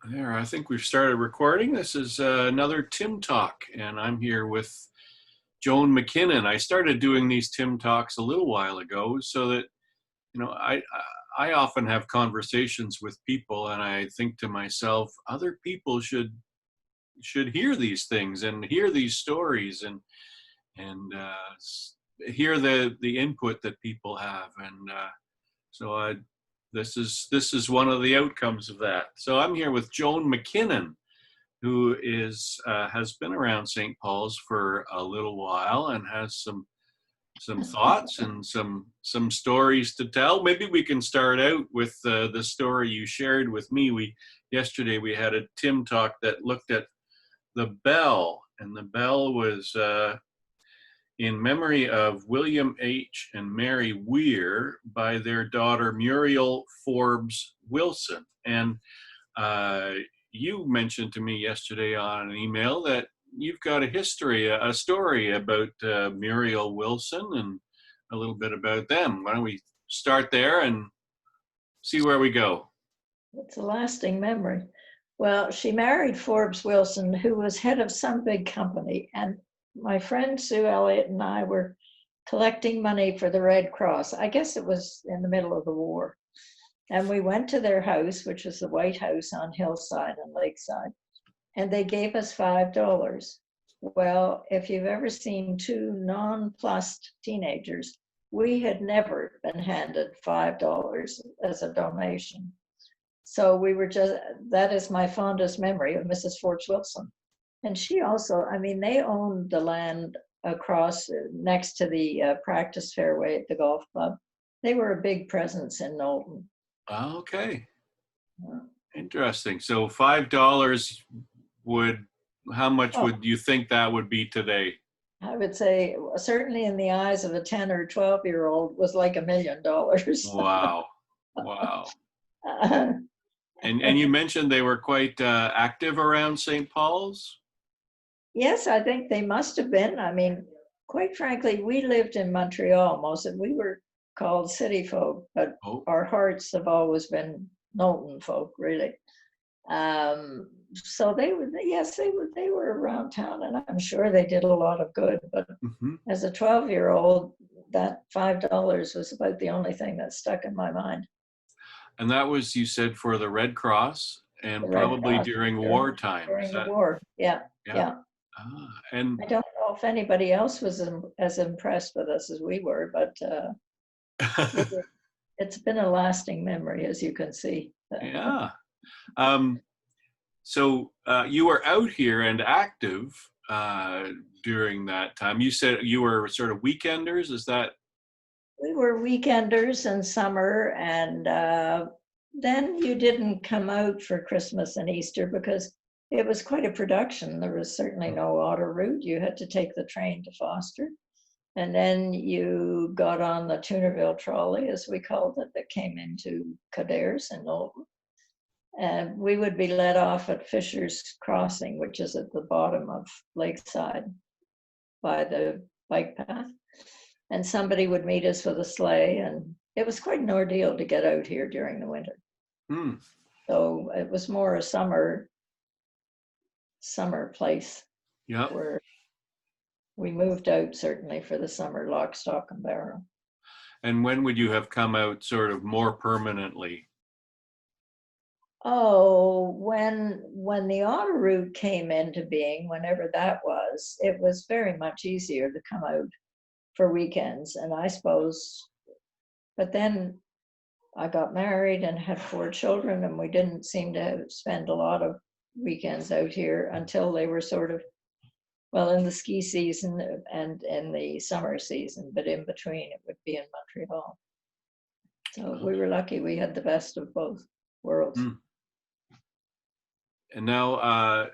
There, I think we've started recording. This is another Tim Talk, and I'm here with Joan McKinnon. I started doing these Tim Talks a little while ago so that, I often have conversations with people, and I think to myself, other people should hear these things and hear these stories and hear the input that people have, and so I this is one of the outcomes of that. So I'm here with Joan McKinnon, who is has been around St. Paul's for a little while and has some thoughts and some stories to tell. Maybe we can start out with the story you shared with me. Yesterday we had a Tim Talk that looked at the bell, and the bell was in memory of William H. and Mary Weir by their daughter Muriel Forbes Wilson. And uh, you mentioned to me yesterday on an email that you've got a story about Muriel Wilson and a little bit about them. Why don't we start there and see where we go? It's a lasting memory. Well, she married Forbes Wilson, who was head of some big company. And my friend Sue Elliott and I were collecting money for the Red Cross. I guess it was in the middle of the war. And we went to their house, which was the White House on Hillside and Lakeside, and they gave us $5. Well, if you've ever seen two nonplussed teenagers, we had never been handed $5 as a donation. So we were that is my fondest memory of Mrs. Forbes Wilson. And she also, I mean, they owned the land across next to the practice fairway at the golf club. They were a big presence in Knowlton. Okay. Interesting. So $5 would, how much would you think that would be today? I would say certainly in the eyes of a 10 or 12-year-old was like $1 million. Wow. Wow. And you mentioned they were quite active around St. Paul's? Yes, I think they must have been. I mean, quite frankly, we lived in Montreal most of, we were called city folk, but our hearts have always been Knowlton folk, really. So they were, yes, they were around town, and I'm sure they did a lot of good. But as a 12-year-old, that $5 was about the only thing that stuck in my mind. And that was, you said, for the Red Cross, and probably during wartime. During the war, yeah. And I don't know if anybody else was as impressed with us as we were, but it's been a lasting memory, as you can see. Yeah. So you were out here and active during that time. You said you were sort of weekenders, is that? We were weekenders in summer, and then you didn't come out for Christmas and Easter because it was quite a production. There was certainly no auto route. You had to take the train to Foster. And then you got on the Tunerville trolley, as we called it, that came into Cadair's in Knowlton. And we would be let off at Fisher's Crossing, which is at the bottom of Lakeside by the bike path. And somebody would meet us with a sleigh. And it was quite an ordeal to get out here during the winter. So it was more a summer place. Yeah. Where we moved out certainly for the summer, lock, stock, and barrel. And when would you have come out sort of more permanently? Oh, when the auto route came into being, whenever that was, it was very much easier to come out for weekends. And I suppose, but then I got married and had 4 children, and we didn't seem to spend a lot of weekends out here until they were sort of, well, in the ski season and in the summer season, but in between it would be in Montreal. So we were lucky we had the best of both worlds. And now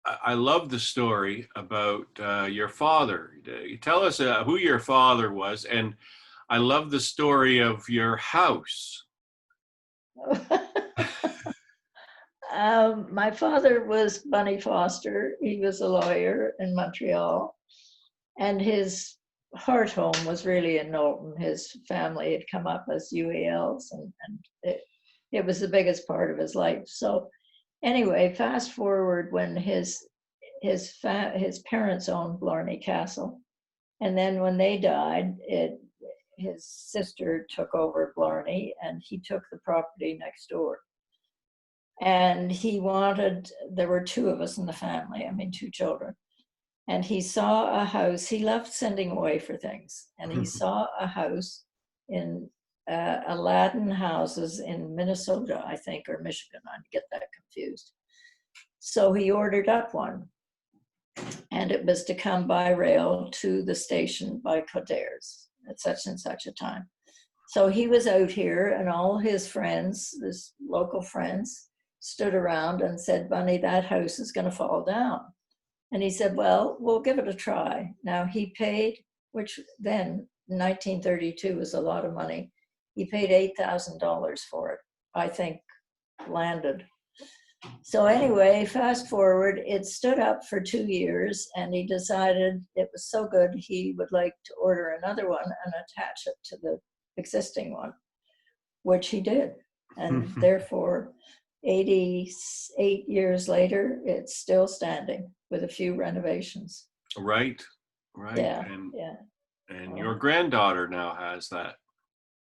I love the story about your father. You tell us who your father was, and I love the story of your house. My father was Bunny Foster. He was a lawyer in Montreal, and his heart home was really in Knowlton. His family had come up as UALs, and it was the biggest part of his life. So anyway, fast forward when his parents owned Blarney Castle, and then when they died, his sister took over Blarney, and he took the property next door. And there were two of us in the family, I mean, two children. And he saw a house, he loved sending away for things. And he saw a house in Aladdin houses in Minnesota, I think, or Michigan. I get that confused. So he ordered up one. And it was to come by rail to the station by Coderres at such and such a time. So he was out here, and all his friends, his local friends, stood around and said, Bunny, that house is going to fall down. And he said, well, we'll give it a try. Now he paid, which then 1932 was a lot of money. He paid $8,000 for it, I think, landed. So anyway, fast forward, it stood up for 2 years, and he decided it was so good he would like to order another one and attach it to the existing one, which he did. And therefore, 88 years later, it's still standing with a few renovations. Right. Yeah. And your granddaughter now has that.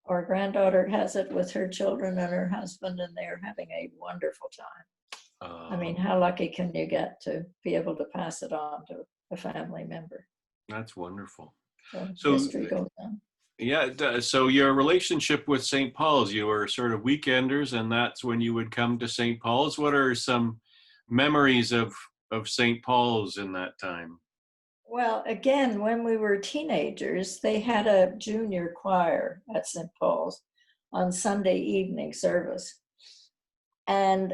Our granddaughter has it with her children and her husband, and they're having a wonderful time. I mean, how lucky can you get to be able to pass it on to a family member? That's wonderful. So history goes on. Yeah. So your relationship with St. Paul's, you were sort of weekenders, and that's when you would come to St. Paul's. What are some memories of St. Paul's in that time? Well, again, when we were teenagers, they had a junior choir at St. Paul's on Sunday evening service. And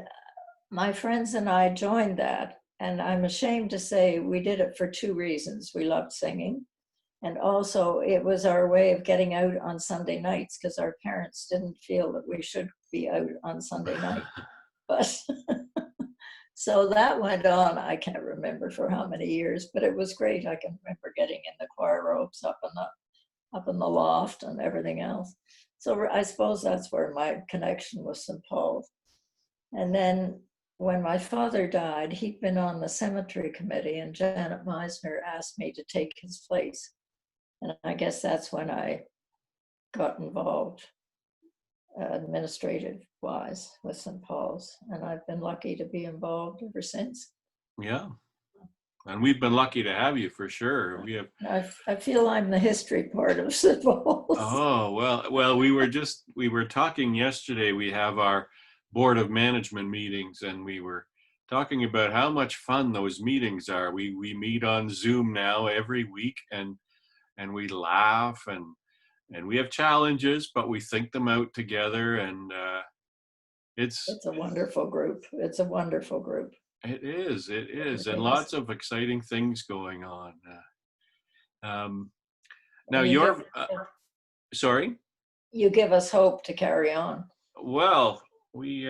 my friends and I joined that. And I'm ashamed to say we did it for two reasons. We loved singing. And also it was our way of getting out on Sunday nights, because our parents didn't feel that we should be out on Sunday night. But so that went on, I can't remember for how many years, but it was great. I can remember getting in the choir robes up in the loft and everything else. So I suppose that's where my connection with St. Paul's. And then when my father died, he'd been on the cemetery committee, and Janet Meisner asked me to take his place. And I guess that's when I got involved administrative-wise with St. Paul's. And I've been lucky to be involved ever since. Yeah. And we've been lucky to have you for sure. We have. I feel I'm the history part of St. Paul's. Oh, well, we were talking yesterday. We have our board of management meetings, and we were talking about how much fun those meetings are. We meet on Zoom now every week, and we laugh, and we have challenges, but we think them out together, and it's a wonderful group. It's a wonderful group. It is, and lots of exciting things going on. Now you're sorry? You give us hope to carry on. Well, we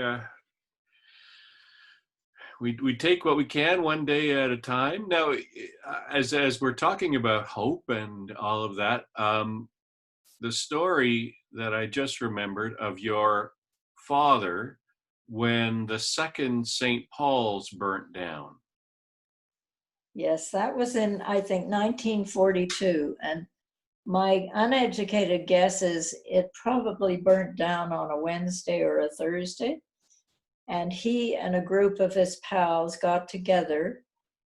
take what we can one day at a time. Now, as we're talking about hope and all of that, the story that I just remembered of your father when the second St. Paul's burnt down. Yes, that was in, I think, 1942. And my uneducated guess is it probably burnt down on a Wednesday or a Thursday. And he and a group of his pals got together,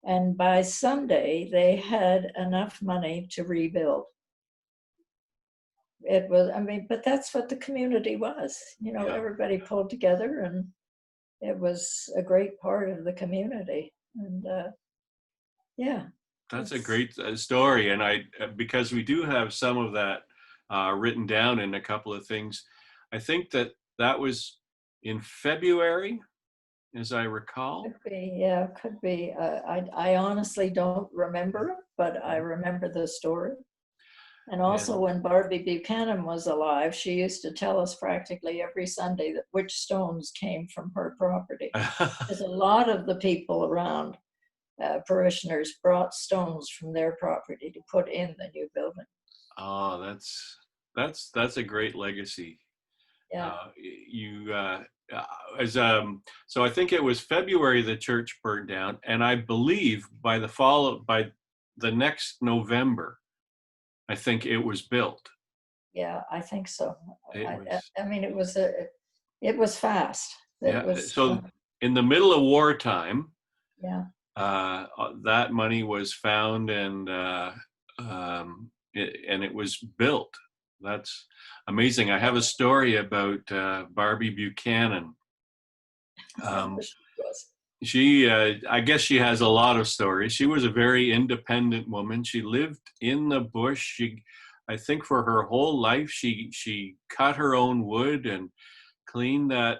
and by Sunday they had enough money to rebuild. It was, I mean, but that's what the community was. Yeah. Everybody pulled together, and it was a great part of the community. And yeah. That's a great story. And because we do have some of that written down in a couple of things, I think that was in February, as I recall. Could be, yeah, could be. I honestly don't remember, but I remember the story. And also when Barbie Buchanan was alive, she used to tell us practically every Sunday that which stones came from her property. Because a lot of the people around, parishioners, brought stones from their property to put in the new building. Oh, that's a great legacy. Yeah. as so I think it was February the church burned down, and I believe by the next November, I think it was built. Yeah, I think so. It was, I mean, it was fast. It yeah. was, So in the middle of wartime, yeah. that money was found, and it was built. That's amazing. I have a story about Barbie Buchanan. Um, I guess she has a lot of stories. She was a very independent woman. She lived in the bush. I think for her whole life, she cut her own wood and cleaned that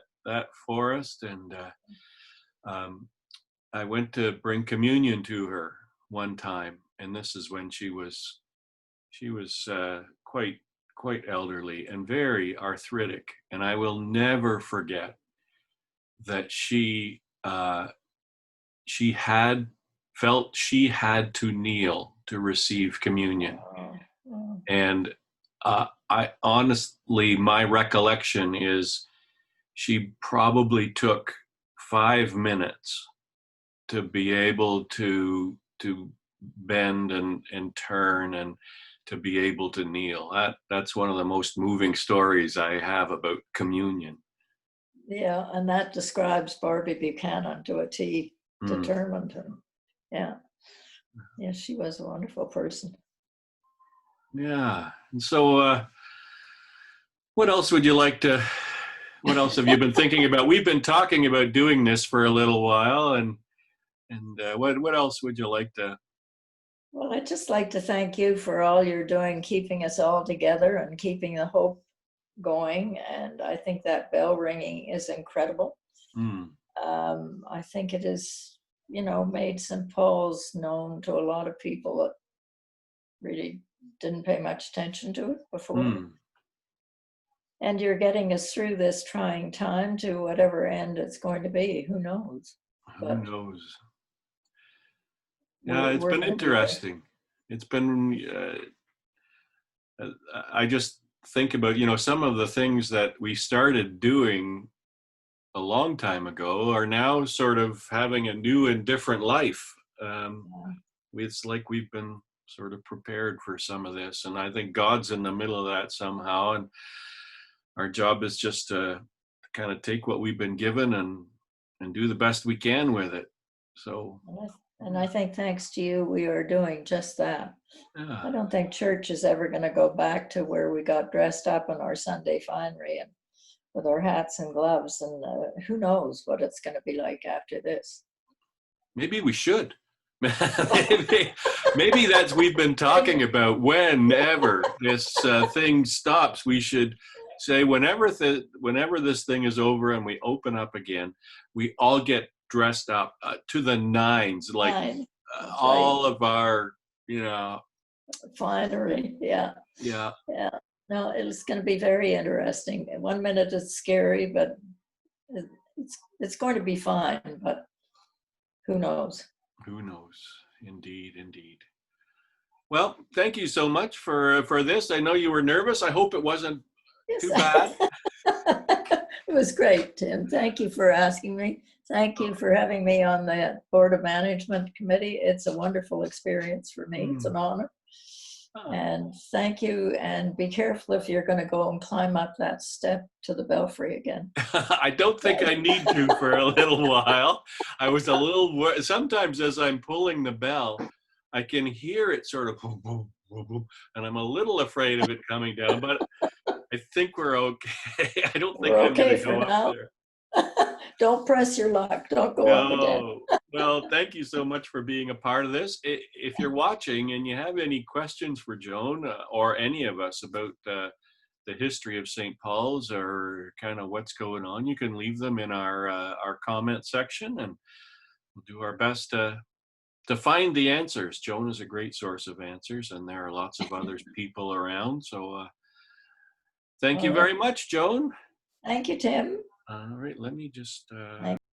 forest. And um, I went to bring communion to her one time, and this is when she was quite elderly and very arthritic. And I will never forget that she had felt she had to kneel to receive communion. Oh, oh. And I honestly, my recollection is she probably took 5 minutes to be able to bend and turn and to be able to kneel. That's one of the most moving stories I have about communion. Yeah, and that describes Barbie Buchanan to a T, determined. And yeah, she was a wonderful person. Yeah. And so what else have you been thinking about? We've been talking about doing this for a little while, and what else would you like to? Well, I'd just like to thank you for all you're doing, keeping us all together and keeping the hope going. And I think that bell ringing is incredible. I think it has, made St. Paul's known to a lot of people that really didn't pay much attention to it before. And you're getting us through this trying time to whatever end it's going to be. Who knows? Who knows? Yeah, it's been interesting. It's been, I just think about, some of the things that we started doing a long time ago are now sort of having a new and different life. It's like we've been sort of prepared for some of this, and I think God's in the middle of that somehow, and our job is just to kind of take what we've been given and do the best we can with it. So, and I think thanks to you, we are doing just that. Yeah. I don't think church is ever going to go back to where we got dressed up in our Sunday finery and with our hats and gloves, and who knows what it's going to be like after this. Maybe we should. maybe that's we've been talking about. Whenever this thing stops, we should say whenever this thing is over and we open up again, we all get dressed up to the nines, like all of our finery. Yeah. No, it's going to be very interesting. 1 minute it's scary, but it's going to be fine. But who knows? Who knows? Indeed. Well, thank you so much for this. I know you were nervous. I hope it wasn't too bad. It was great, Tim. Thank you for asking me. Thank you for having me on the Board of Management Committee. It's a wonderful experience for me. It's an honor. And thank you. And be careful if you're going to go and climb up that step to the belfry again. I don't think I need to for a little while. I was a little sometimes as I'm pulling the bell, I can hear it sort of boom, boom, boom, boom, and I'm a little afraid of it coming down, but I think we're okay. I don't think I'm going to go up there. Don't press your luck. Don't go up again. Well, thank you so much for being a part of this. If you're watching and you have any questions for Joan or any of us about the history of St. Paul's or kind of what's going on, you can leave them in our comment section, and we'll do our best to find the answers. Joan is a great source of answers, and there are lots of other people around. So thank you very much, Joan. Thank you, Tim. All right, let me just